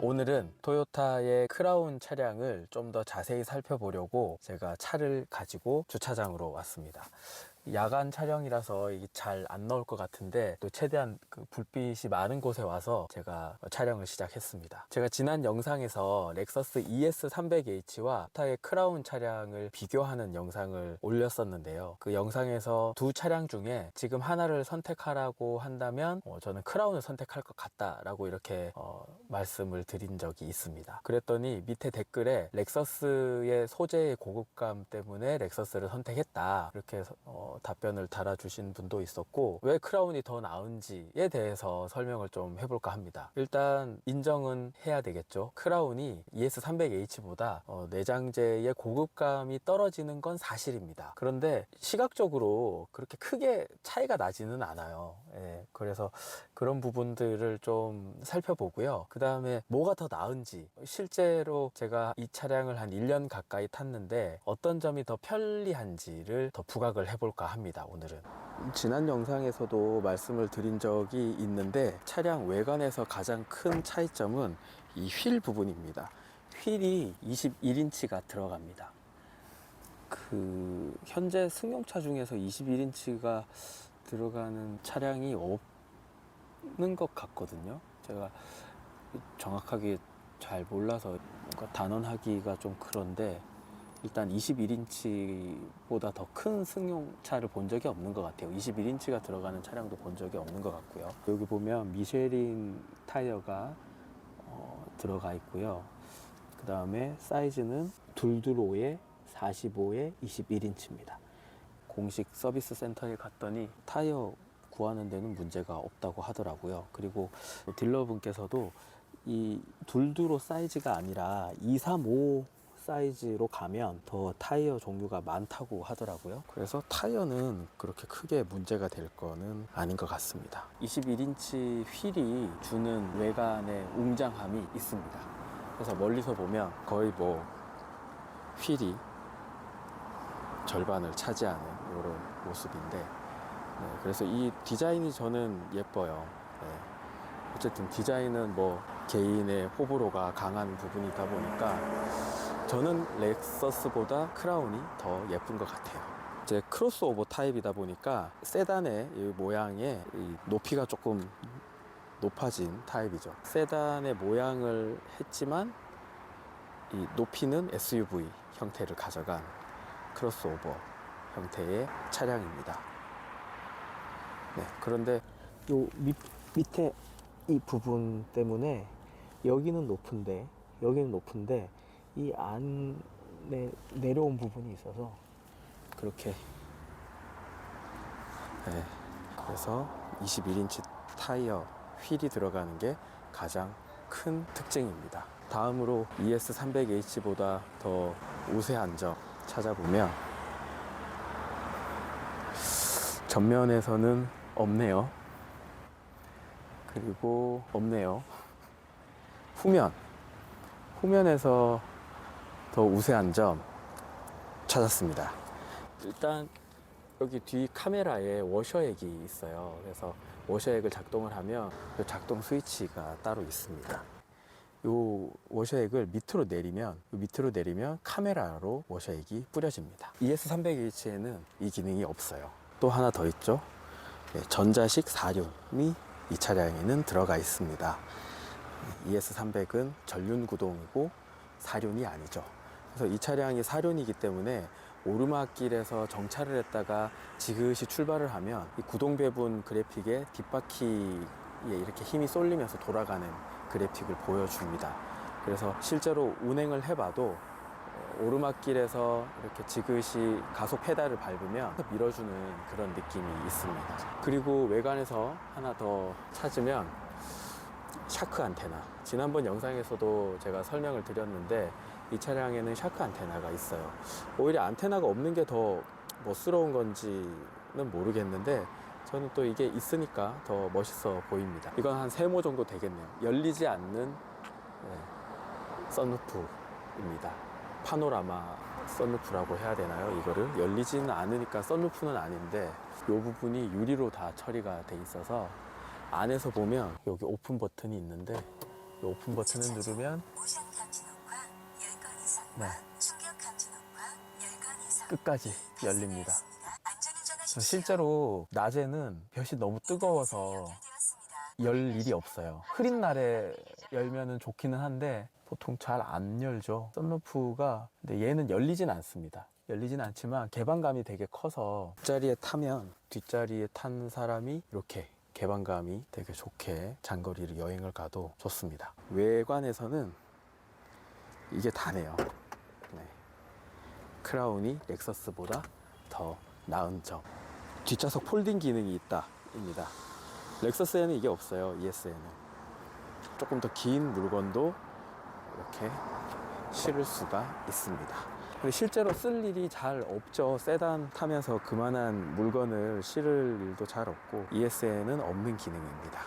오늘은 토요타의 크라운 차량을 좀 더 자세히 살펴보려고 제가 차를 가지고 주차장으로 왔습니다. 야간 촬영이라서 이게 잘 안 나올 것 같은데 또 최대한 그 불빛이 많은 곳에 와서 제가 촬영을 시작했습니다. 제가 지난 영상에서 렉서스 ES300H와 토요타의 크라운 차량을 비교하는 영상을 올렸었는데요. 그 영상에서 두 차량 중에 지금 하나를 선택하라고 한다면 저는 크라운을 선택할 것 같다라고 이렇게 말씀을 드린 적이 있습니다. 그랬더니 밑에 댓글에 렉서스의 소재의 고급감 때문에 렉서스를 선택했다 이렇게 답변을 달아주신 분도 있었고, 왜 크라운이 더 나은지에 대해서 설명을 좀 해볼까 합니다. 일단 인정은 해야 되겠죠. 크라운이 ES300H보다 내장재의 고급감이 떨어지는 건 사실입니다. 그런데 시각적으로 그렇게 크게 차이가 나지는 않아요. 예, 그래서 그런 부분들을 좀 살펴보고요. 그 다음에 뭐가 더 나은지, 실제로 제가 이 차량을 한 1년 가까이 탔는데 어떤 점이 더 편리한지를 더 부각을 해볼까 합니다. 오늘은 지난 영상에서도 말씀을 드린 적이 있는데, 차량 외관에서 가장 큰 차이점은 이 휠 부분입니다. 휠이 21인치가 들어갑니다. 현재 승용차 중에서 21인치가 들어가는 차량이 없는 것 같거든요. 제가 정확하게 잘 몰라서 뭔가 단언하기가 좀 그런데, 일단 21인치보다 더 큰 승용차를 본 적이 없는 것 같아요. 21인치가 들어가는 차량도 본 적이 없는 것 같고요. 여기 보면 미쉐린 타이어가 들어가 있고요. 그 다음에 사이즈는 둘둘5에 45에 21인치입니다. 공식 서비스 센터에 갔더니 타이어 구하는 데는 문제가 없다고 하더라고요. 그리고 딜러분께서도 이 둘둘5 사이즈가 아니라 235 사이즈로 가면 더 타이어 종류가 많다고 하더라고요. 그래서 타이어는 그렇게 크게 문제가 될 거는 아닌 것 같습니다. 21인치 휠이 주는 외관의 웅장함이 있습니다. 그래서 멀리서 보면 거의 휠이 절반을 차지하는 이런 모습인데, 그래서 이 디자인이 저는 예뻐요. 어쨌든 디자인은 개인의 호불호가 강한 부분이다 보니까 저는 렉서스보다 크라운이 더 예쁜 것 같아요. 이제 크로스오버 타입이다 보니까 세단의 이 모양의 이 높이가 조금 높아진 타입이죠. 세단의 모양을 했지만 이 높이는 SUV 형태를 가져간 크로스오버 형태의 차량입니다. 그런데 요 밑에 이 부분 때문에 여기는 높은데 이 안에 내려온 부분이 있어서 그렇게, 그래서 21인치 타이어 휠이 들어가는 게 가장 큰 특징입니다. 다음으로 ES300H보다 더 우세한 점 찾아보면 전면에서는 없네요. 그리고 없네요. 후면에서 더 우세한 점 찾았습니다. 일단 여기 뒤 카메라에 워셔액이 있어요. 그래서 워셔액을 작동을 하면 작동 스위치가 따로 있습니다. 이 워셔액을 밑으로 내리면 카메라로 워셔액이 뿌려집니다. ES300H에는 이 기능이 없어요. 또 하나 더 있죠. 전자식 사륜이 이 차량에는 들어가 있습니다. ES300은 전륜 구동이고 사륜이 아니죠. 그래서 이 차량이 사륜이기 때문에 오르막길에서 정차를 했다가 지그시 출발을 하면 이 구동 배분 그래픽에 뒷바퀴에 이렇게 힘이 쏠리면서 돌아가는 그래픽을 보여줍니다. 그래서 실제로 운행을 해봐도 오르막길에서 이렇게 지그시 가속 페달을 밟으면 밀어주는 그런 느낌이 있습니다. 그리고 외관에서 하나 더 찾으면 샤크 안테나, 지난번 영상에서도 제가 설명을 드렸는데 이 차량에는 샤크 안테나가 있어요. 오히려 안테나가 없는 게 더 멋스러운 건지는 모르겠는데 저는 또 이게 있으니까 더 멋있어 보입니다. 이건 한 3모 정도 되겠네요. 열리지 않는 썬루프입니다. 파노라마 썬루프라고 해야 되나요? 이거를 열리지는 않으니까 썬루프는 아닌데 이 부분이 유리로 다 처리가 돼 있어서 안에서 보면 여기 오픈 버튼이 있는데 오픈 버튼을 누르면 네, 끝까지 열립니다. 실제로 낮에는 볕이 너무 뜨거워서 열 일이 없어요. 흐린 날에 열면은 좋기는 한데 보통 잘 안 열죠. 썬루프가. 근데 얘는 열리진 않습니다. 열리진 않지만 개방감이 되게 커서 뒷자리에 타면, 뒷자리에 탄 사람이 이렇게 개방감이 되게 좋게 장거리를 여행을 가도 좋습니다. 외관에서는 이게 다네요. 네. 크라운이 렉서스보다 더 나은 점. 뒷좌석 폴딩 기능이 있다 입니다. 렉서스에는 이게 없어요. ES에는 조금 더 긴 물건도 이렇게 실을 수가 있습니다. 근데 실제로 쓸 일이 잘 없죠. 세단 타면서 그만한 물건을 실을 일도 잘 없고 ES에는 없는 기능입니다.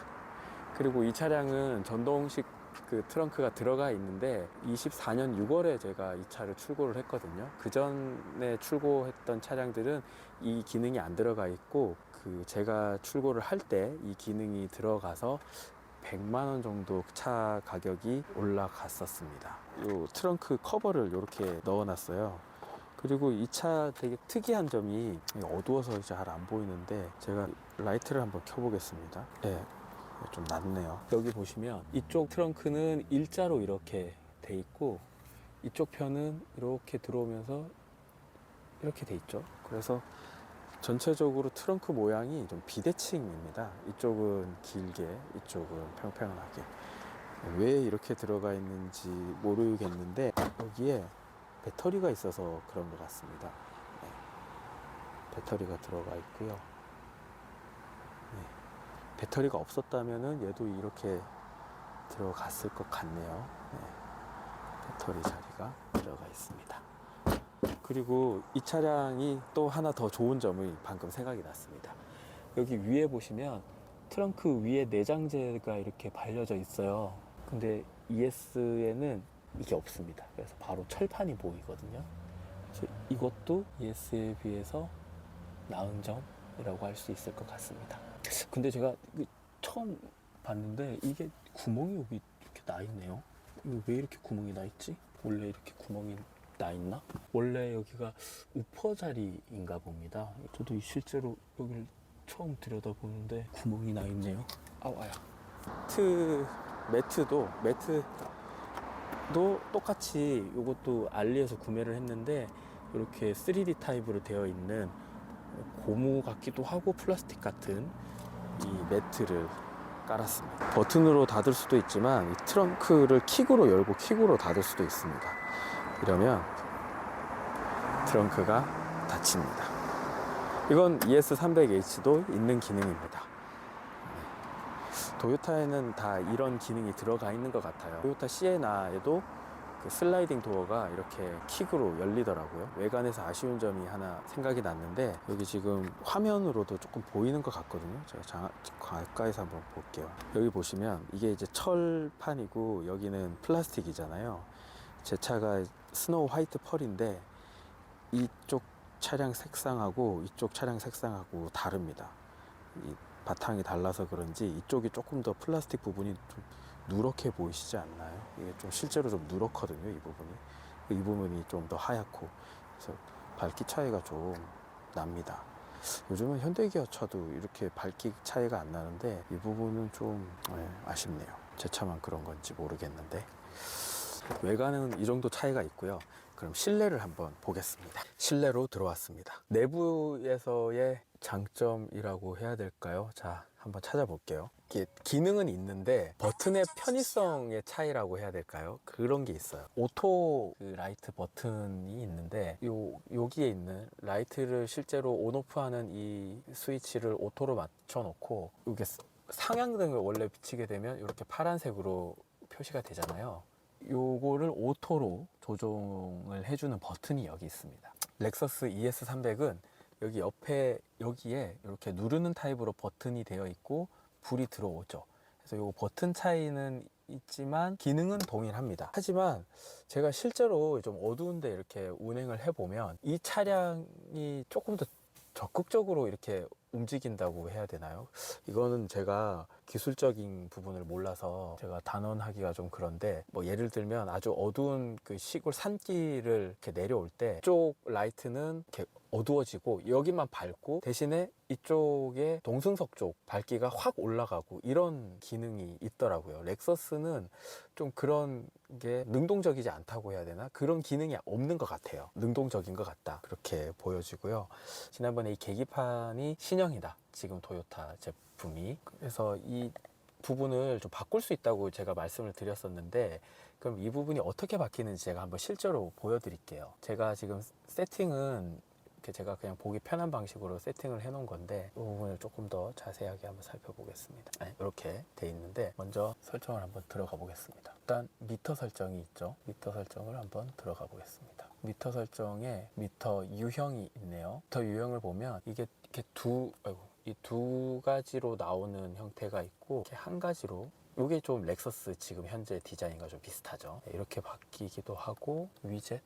그리고 이 차량은 전동식 그 트렁크가 들어가 있는데 24년 6월에 제가 이 차를 출고를 했거든요. 그 전에 출고했던 차량들은 이 기능이 안 들어가 있고 그 제가 출고를 할 때 이 기능이 들어가서 100만 원 정도 차 가격이 올라갔었습니다. 이 트렁크 커버를 이렇게 넣어놨어요. 그리고 이 차 되게 특이한 점이 어두워서 잘 안 보이는데 제가 라이트를 한번 켜보겠습니다. 네, 좀 낮네요. 여기 보시면 이쪽 트렁크는 일자로 이렇게 돼 있고 이쪽 편은 이렇게 들어오면서 이렇게 돼 있죠. 그래서 전체적으로 트렁크 모양이 좀 비대칭입니다. 이쪽은 길게, 이쪽은 평평하게. 왜 이렇게 들어가 있는지 모르겠는데 여기에 배터리가 있어서 그런 것 같습니다. 네. 배터리가 들어가 있고요. 네. 배터리가 없었다면은 얘도 이렇게 들어갔을 것 같네요. 네. 배터리 자리가 들어가 있습니다. 그리고 이 차량이 또 하나 더 좋은 점이 방금 생각이 났습니다. 여기 위에 보시면 트렁크 위에 내장재가 이렇게 발려져 있어요. 근데 ES에는 이게 없습니다. 그래서 바로 철판이 보이거든요. 그래서 이것도 ES에 비해서 나은 점이라고 할 수 있을 것 같습니다. 근데 제가 처음 봤는데 이게 구멍이 여기 이렇게 나 있네요. 이거 왜 이렇게 구멍이 나 있지? 원래 이렇게 구멍이 나 있나? 원래 여기가 우퍼 자리인가 봅니다. 저도 실제로 여기를 처음 들여다보는데 구멍이 나 있네요. 아와야. 매트도 똑같이 이것도 알리에서 구매를 했는데 이렇게 3D 타입으로 되어 있는 고무 같기도 하고 플라스틱 같은 이 매트를 깔았습니다. 버튼으로 닫을 수도 있지만 이 트렁크를 킥으로 열고 킥으로 닫을 수도 있습니다. 이러면 트렁크가 닫힙니다. 이건 ES300H도 있는 기능입니다. 도요타에는 다 이런 기능이 들어가 있는 것 같아요. 토요타 시에나에도 그 슬라이딩 도어가 이렇게 킥으로 열리더라고요. 외관에서 아쉬운 점이 하나 생각이 났는데 여기 지금 화면으로도 조금 보이는 것 같거든요. 제가 가까이서 한번 볼게요. 여기 보시면 이게 이제 철판이고 여기는 플라스틱이잖아요. 제 차가 스노우 화이트 펄인데 이쪽 차량 색상하고 이쪽 차량 색상하고 다릅니다. 이 바탕이 달라서 그런지 이쪽이 조금 더 플라스틱 부분이 좀 누렇게 보이시지 않나요? 이게 좀 실제로 좀 누렇거든요. 이 부분이 좀 더 하얗고 그래서 밝기 차이가 좀 납니다. 요즘은 현대기아 차도 이렇게 밝기 차이가 안 나는데 이 부분은 좀 아쉽네요. 제 차만 그런 건지 모르겠는데 외관은 이 정도 차이가 있고요. 그럼 실내를 한번 보겠습니다. 실내로 들어왔습니다. 내부에서의 장점이라고 해야 될까요? 자, 한번 찾아볼게요. 이게 기능은 있는데 버튼의 편의성의 차이라고 해야 될까요? 그런 게 있어요. 오토 라이트 버튼이 있는데 여기에 있는 라이트를 실제로 온오프하는 이 스위치를 오토로 맞춰 놓고 이게 상향등을 원래 비치게 되면 이렇게 파란색으로 표시가 되잖아요. 요거를 오토로 조정을 해주는 버튼이 여기 있습니다. 렉서스 ES300은 여기 옆에 여기에 이렇게 누르는 타입으로 버튼이 되어 있고 불이 들어오죠. 그래서 요 버튼 차이는 있지만 기능은 동일합니다. 하지만 제가 실제로 좀 어두운데 이렇게 운행을 해보면 이 차량이 조금 더 적극적으로 이렇게 움직인다고 해야 되나요? 이거는 제가 기술적인 부분을 몰라서 제가 단언하기가 좀 그런데, 뭐 예를 들면 아주 어두운 그 시골 산길을 이렇게 내려올 때 이쪽 라이트는 이렇게 어두워지고 여기만 밝고, 대신에 이쪽에 동승석 쪽 밝기가 확 올라가고 이런 기능이 있더라고요. 렉서스는 좀 그런 게 능동적이지 않다고 해야 되나? 그런 기능이 없는 것 같아요. 능동적인 것 같다, 그렇게 보여지고요. 지난번에 이 계기판이 신형이다, 지금 토요타 제품이. 그래서 이 부분을 좀 바꿀 수 있다고 제가 말씀을 드렸었는데, 그럼 이 부분이 어떻게 바뀌는지 제가 한번 실제로 보여드릴게요. 제가 지금 세팅은 이렇게 제가 그냥 보기 편한 방식으로 세팅을 해 놓은 건데, 이 부분을 조금 더 자세하게 한번 살펴보겠습니다. 이렇게 돼 있는데, 먼저 설정을 한번 들어가 보겠습니다. 일단 미터 설정이 있죠. 미터 설정을 한번 들어가 보겠습니다. 미터 설정에 미터 유형이 있네요. 미터 유형을 보면 이게 이렇게 이 두 가지로 나오는 형태가 있고, 이렇게 한 가지로, 이게 좀 렉서스 지금 현재 디자인과 좀 비슷하죠. 이렇게 바뀌기도 하고, 위젯,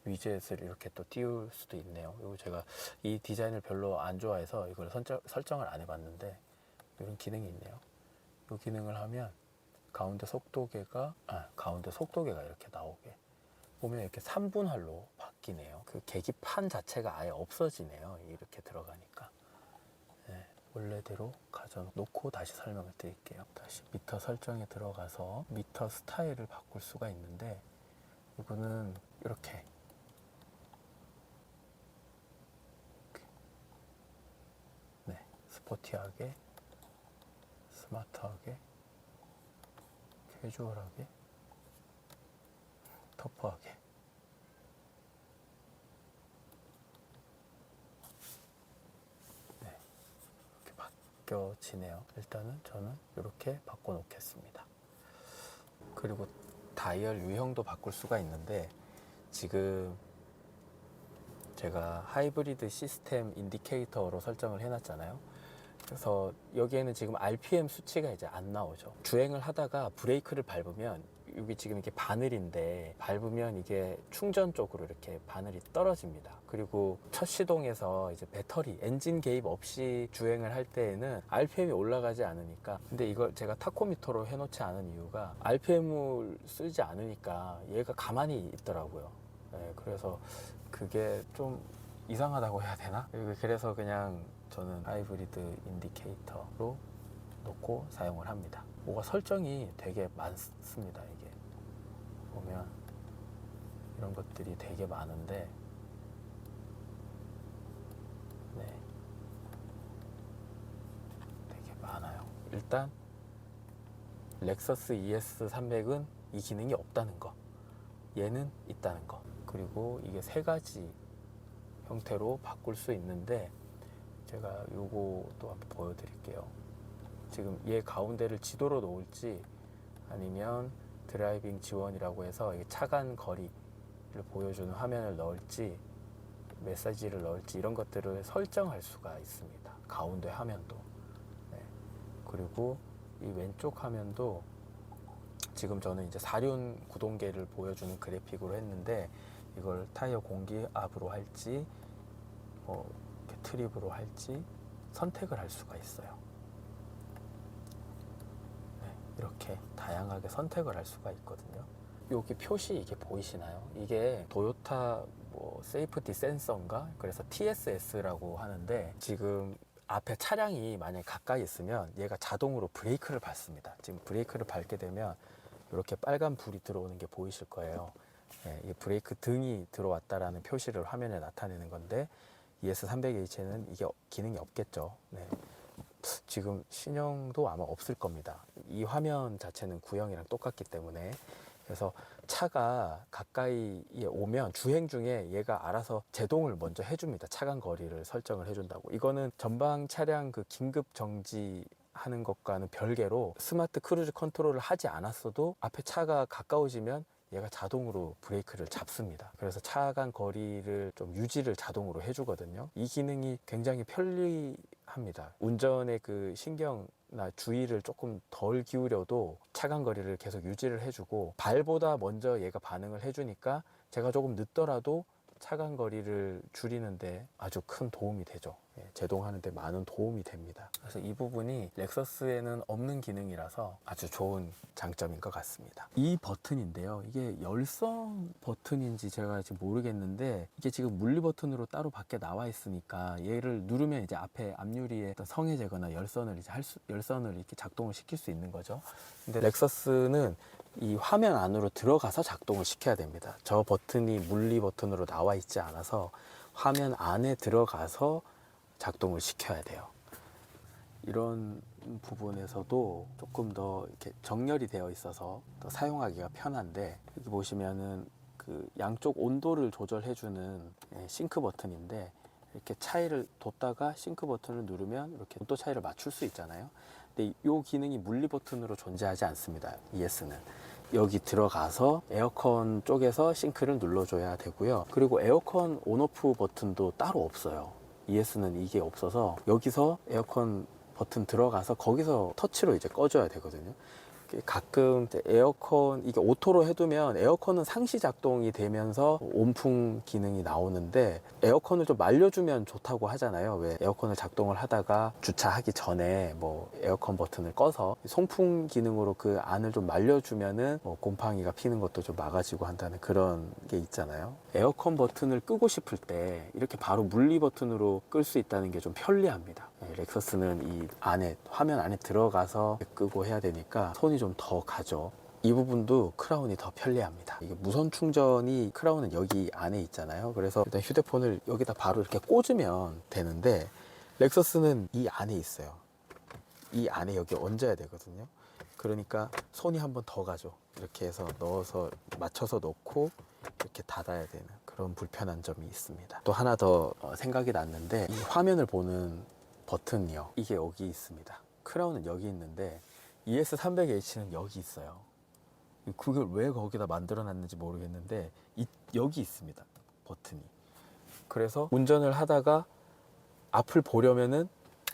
위젯을 이렇게 또 띄울 수도 있네요. 이거 제가 이 디자인을 별로 안 좋아해서 이걸 설정을 안 해봤는데, 이런 기능이 있네요. 이 기능을 하면 가운데 속도계가 이렇게 나오게 보면 이렇게 3분할로 바뀌네요. 그 계기판 자체가 아예 없어지네요, 이렇게 들어가니까. 네, 원래대로 가져놓고 다시 설명을 드릴게요. 다시 미터 설정에 들어가서 미터 스타일을 바꿀 수가 있는데, 이거는 이렇게 네, 스포티하게, 스마트하게, 캐주얼하게, 터프하게, 네, 이렇게 바뀌어지네요. 일단은 저는 이렇게 바꿔 놓겠습니다. 그리고 다이얼 유형도 바꿀 수가 있는데, 지금 제가 하이브리드 시스템 인디케이터로 설정을 해놨잖아요. 그래서 여기에는 지금 RPM 수치가 이제 안 나오죠. 주행을 하다가 브레이크를 밟으면, 여기 지금 이게 바늘인데 밟으면 이게 충전 쪽으로 이렇게 바늘이 떨어집니다. 그리고 첫 시동에서 이제 배터리, 엔진 개입 없이 주행을 할 때에는 RPM이 올라가지 않으니까. 근데 이걸 제가 타코미터로 해놓지 않은 이유가, RPM을 쓰지 않으니까 얘가 가만히 있더라고요. 네, 그래서 그게 좀 이상하다고 해야 되나? 그래서 그냥 저는 하이브리드 인디케이터로 놓고 사용을 합니다. 뭐가 설정이 되게 많습니다. 이게 보면 이런 것들이 되게 많은데, 네, 되게 많아요. 일단 렉서스 ES300은 이 기능이 없다는 거, 얘는 있다는 거, 그리고 이게 세 가지 형태로 바꿀 수 있는데, 제가 요거도 한번 보여드릴게요. 지금 얘 가운데를 지도로 놓을지, 아니면 드라이빙 지원이라고 해서 차간 거리를 보여주는 화면을 넣을지, 메시지를 넣을지, 이런 것들을 설정할 수가 있습니다. 가운데 화면도. 네. 그리고 이 왼쪽 화면도 지금 저는 이제 사륜 구동계를 보여주는 그래픽으로 했는데, 이걸 타이어 공기압으로 할지, 이렇게 트립으로 할지 선택을 할 수가 있어요. 네, 이렇게 다양하게 선택을 할 수가 있거든요. 여기 표시 이게 보이시나요? 이게 토요타 세이프티 센서인가? 그래서 TSS라고 하는데, 지금 앞에 차량이 만약에 가까이 있으면 얘가 자동으로 브레이크를 밟습니다. 지금 브레이크를 밟게 되면 이렇게 빨간 불이 들어오는 게 보이실 거예요. 네, 이 브레이크 등이 들어왔다라는 표시를 화면에 나타내는 건데, ES300H에는 이게 기능이 없겠죠. 네. 지금 신형도 아마 없을 겁니다. 이 화면 자체는 구형이랑 똑같기 때문에. 그래서 차가 가까이에 오면 주행 중에 얘가 알아서 제동을 먼저 해줍니다. 차간 거리를 설정을 해준다고. 이거는 전방 차량 그 긴급 정지 하는 것과는 별개로, 스마트 크루즈 컨트롤을 하지 않았어도 앞에 차가 가까워지면 얘가 자동으로 브레이크를 잡습니다. 그래서 차간 거리를 좀 유지를 자동으로 해주거든요. 이 기능이 굉장히 편리합니다. 운전의 그 신경나 주의를 조금 덜 기울여도 차간 거리를 계속 유지를 해주고, 발보다 먼저 얘가 반응을 해주니까 제가 조금 늦더라도 차간 거리를 줄이는데 아주 큰 도움이 되죠. 제동하는데 많은 도움이 됩니다. 그래서 이 부분이 렉서스에는 없는 기능이라서 아주 좋은 장점인 것 같습니다. 이 버튼인데요, 이게 열선 버튼인지 제가 지금 모르겠는데, 이게 지금 물리 버튼으로 따로 밖에 나와 있으니까 얘를 누르면 이제 앞에 앞유리에 어떤 성해제거나 열선을 이제 열선을 이렇게 작동을 시킬 수 있는 거죠. 근데 렉서스는 이 화면 안으로 들어가서 작동을 시켜야 됩니다. 저 버튼이 물리 버튼으로 나와 있지 않아서 화면 안에 들어가서 작동을 시켜야 돼요. 이런 부분에서도 조금 더 이렇게 정렬이 되어 있어서 더 사용하기가 편한데, 여기 보시면은 그 양쪽 온도를 조절해주는 싱크 버튼인데, 이렇게 차이를 뒀다가 싱크 버튼을 누르면 이렇게 온도 차이를 맞출 수 있잖아요. 근데 이 기능이 물리 버튼으로 존재하지 않습니다. ES는 여기 들어가서 에어컨 쪽에서 싱크를 눌러줘야 되고요. 그리고 에어컨 온오프 버튼도 따로 없어요. ES는 이게 없어서 여기서 에어컨 버튼 들어가서 거기서 터치로 이제 꺼줘야 되거든요. 가끔 에어컨 이게 오토로 해두면 에어컨은 상시 작동이 되면서 온풍 기능이 나오는데, 에어컨을 좀 말려주면 좋다고 하잖아요. 왜 에어컨을 작동을 하다가 주차하기 전에 뭐 에어컨 버튼을 꺼서 송풍 기능으로 그 안을 좀 말려주면은 뭐 곰팡이가 피는 것도 좀 막아지고 한다는 그런 게 있잖아요. 에어컨 버튼을 끄고 싶을 때 이렇게 바로 물리 버튼으로 끌 수 있다는 게 좀 편리합니다. 렉서스는 이 안에 화면 안에 들어가서 끄고 해야 되니까 손이 좀 더 가죠. 이 부분도 크라운이 더 편리합니다. 이게 무선 충전이 크라운은 여기 안에 있잖아요. 그래서 일단 휴대폰을 여기다 바로 이렇게 꽂으면 되는데, 렉서스는 이 안에 있어요. 이 안에 여기 얹어야 되거든요. 그러니까 손이 한 번 더 가죠. 이렇게 해서 넣어서 맞춰서 넣고 이렇게 닫아야 되는 그런 불편한 점이 있습니다. 또 하나 더 생각이 났는데, 이 화면을 보는 버튼이요, 이게 여기 있습니다. 크라운은 여기 있는데 ES300H는 여기 있어요. 그걸 왜 거기다 만들어 놨는지 모르겠는데 여기 있습니다, 버튼이. 그래서 운전을 하다가 앞을 보려면은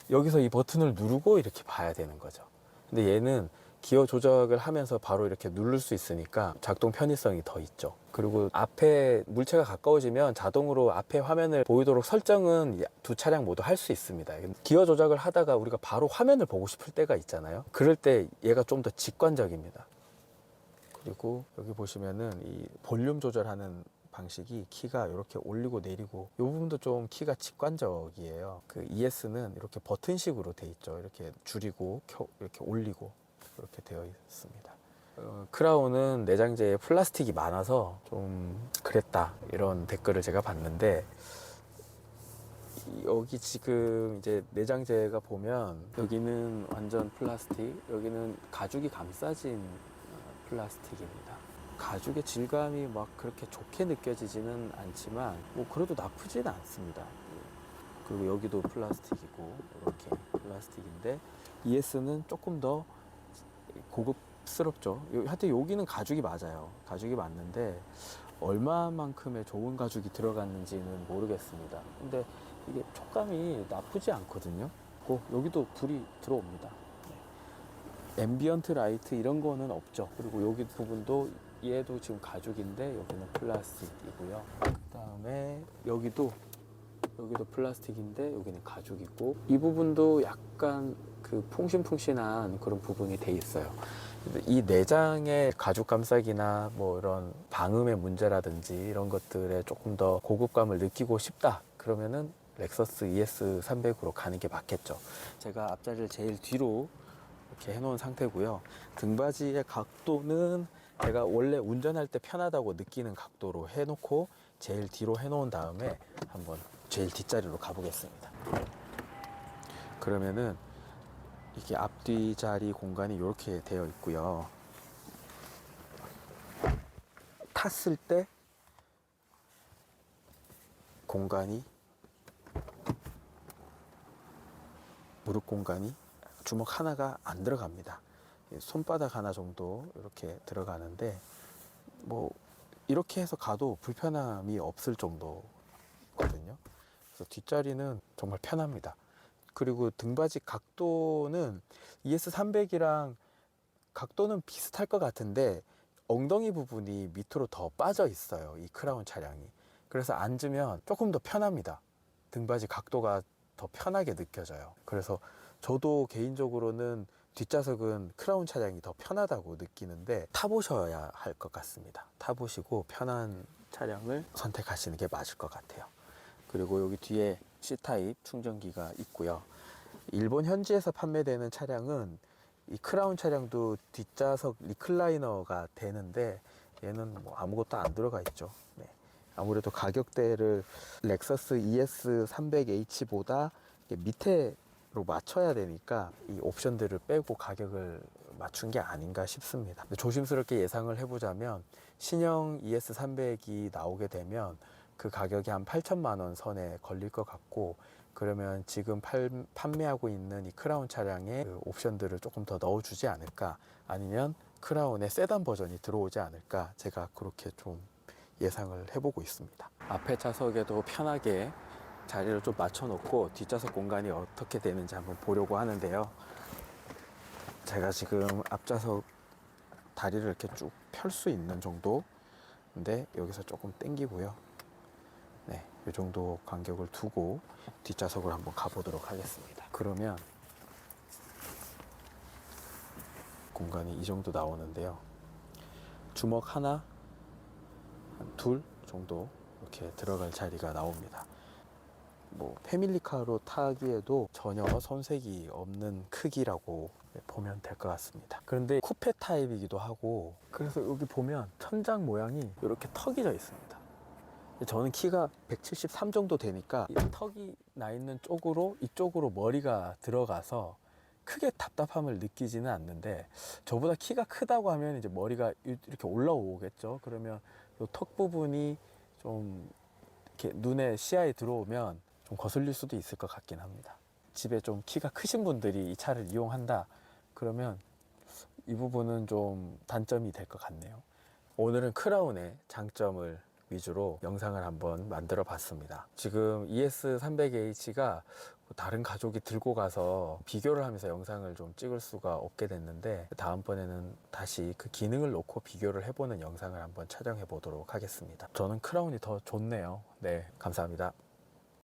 여기서 이 버튼을 누르고 이렇게 봐야 되는 거죠. 근데 얘는 기어 조작을 하면서 바로 이렇게 누를 수 있으니까 작동 편의성이 더 있죠. 그리고 앞에 물체가 가까워지면 자동으로 앞에 화면을 보이도록 설정은 두 차량 모두 할 수 있습니다. 기어 조작을 하다가 우리가 바로 화면을 보고 싶을 때가 있잖아요. 그럴 때 얘가 좀 더 직관적입니다. 그리고 여기 보시면은 이 볼륨 조절하는 방식이 키가 이렇게 올리고 내리고, 이 부분도 좀 키가 직관적이에요. 그 ES는 이렇게 버튼식으로 돼 있죠. 이렇게 줄이고 이렇게 올리고 이렇게 되어 있습니다. 크라운은 내장재에 플라스틱이 많아서 좀 그랬다, 이런 댓글을 제가 봤는데, 여기 지금 이제 내장재가 보면 여기는 완전 플라스틱, 여기는 가죽이 감싸진 플라스틱입니다. 가죽의 질감이 막 그렇게 좋게 느껴지지는 않지만 뭐 그래도 나쁘진 않습니다. 그리고 여기도 플라스틱이고 이렇게 플라스틱인데, ES는 조금 더 고급스럽죠. 하여튼 여기는 가죽이 맞아요. 가죽이 맞는데 얼마만큼의 좋은 가죽이 들어갔는지는 모르겠습니다. 근데 이게 촉감이 나쁘지 않거든요. 여기도 불이 들어옵니다. 앰비언트 라이트 이런 거는 없죠. 그리고 여기 부분도 얘도 지금 가죽인데 여기는 플라스틱이고요. 그 다음에 여기도 플라스틱인데 여기는 가죽이고, 이 부분도 약간 그 퐁신퐁신한 그런 부분이 돼 있어요. 이 내장의 가죽 감싸기나 뭐 이런 방음의 문제라든지 이런 것들에 조금 더 고급감을 느끼고 싶다 그러면은 렉서스 ES300으로 가는 게 맞겠죠. 제가 앞자리를 제일 뒤로 이렇게 해놓은 상태고요. 등받이의 각도는 제가 원래 운전할 때 편하다고 느끼는 각도로 해놓고 제일 뒤로 해놓은 다음에 한번 제일 뒷자리로 가보겠습니다. 그러면은 이게 앞뒤 자리 공간이 이렇게 되어 있고요. 탔을 때 공간이, 무릎 공간이 주먹 하나가 안 들어갑니다. 손바닥 하나 정도 이렇게 들어가는데, 뭐 이렇게 해서 가도 불편함이 없을 정도거든요. 그래서 뒷자리는 정말 편합니다. 그리고 등받이 각도는 ES300이랑 각도는 비슷할 것 같은데 엉덩이 부분이 밑으로 더 빠져 있어요, 이 크라운 차량이. 그래서 앉으면 조금 더 편합니다. 등받이 각도가 더 편하게 느껴져요. 그래서 저도 개인적으로는 뒷좌석은 크라운 차량이 더 편하다고 느끼는데 타보셔야 할 것 같습니다. 타보시고 편한 차량을 선택하시는 게 맞을 것 같아요. 그리고 여기 뒤에 C타입 충전기가 있고요. 일본 현지에서 판매되는 차량은 이 크라운 차량도 뒷좌석 리클라이너가 되는데 얘는 뭐 아무것도 안 들어가 있죠. 네. 아무래도 가격대를 렉서스 ES300H보다 밑에로 맞춰야 되니까 이 옵션들을 빼고 가격을 맞춘 게 아닌가 싶습니다. 조심스럽게 예상을 해보자면 신형 ES300이 나오게 되면 그 가격이 한 8천만 원 선에 걸릴 것 같고, 그러면 지금 판매하고 있는 이 크라운 차량의 그 옵션들을 조금 더 넣어주지 않을까, 아니면 크라운의 세단 버전이 들어오지 않을까, 제가 그렇게 좀 예상을 해보고 있습니다. 앞에 좌석에도 편하게 자리를 좀 맞춰 놓고 뒷좌석 공간이 어떻게 되는지 한번 보려고 하는데요. 제가 지금 앞좌석 다리를 이렇게 쭉 펼 수 있는 정도, 근데 여기서 조금 당기고요. 네, 이 정도 간격을 두고 뒷좌석을 한번 가보도록 하겠습니다. 그러면 공간이 이 정도 나오는데요. 주먹 하나, 한 둘 정도 이렇게 들어갈 자리가 나옵니다. 뭐 패밀리카로 타기에도 전혀 손색이 없는 크기라고 보면 될 것 같습니다. 그런데 쿠페 타입이기도 하고, 그래서 여기 보면 천장 모양이 이렇게 턱이 져 있습니다. 저는 키가 173 정도 되니까 이 턱이 나 있는 쪽으로 이쪽으로 머리가 들어가서 크게 답답함을 느끼지는 않는데, 저보다 키가 크다고 하면 이제 머리가 이렇게 올라오겠죠. 그러면 이 턱 부분이 좀 이렇게 눈에 시야에 들어오면 좀 거슬릴 수도 있을 것 같긴 합니다. 집에 좀 키가 크신 분들이 이 차를 이용한다 그러면 이 부분은 좀 단점이 될 것 같네요. 오늘은 크라운의 장점을 위주로 영상을 한번 만들어 봤습니다. 지금 ES300H가 다른 가족이 들고 가서 비교를 하면서 영상을 좀 찍을 수가 없게 됐는데, 다음번에는 다시 그 기능을 놓고 비교를 해보는 영상을 한번 촬영해 보도록 하겠습니다. 저는 크라운이 더 좋네요. 네, 감사합니다.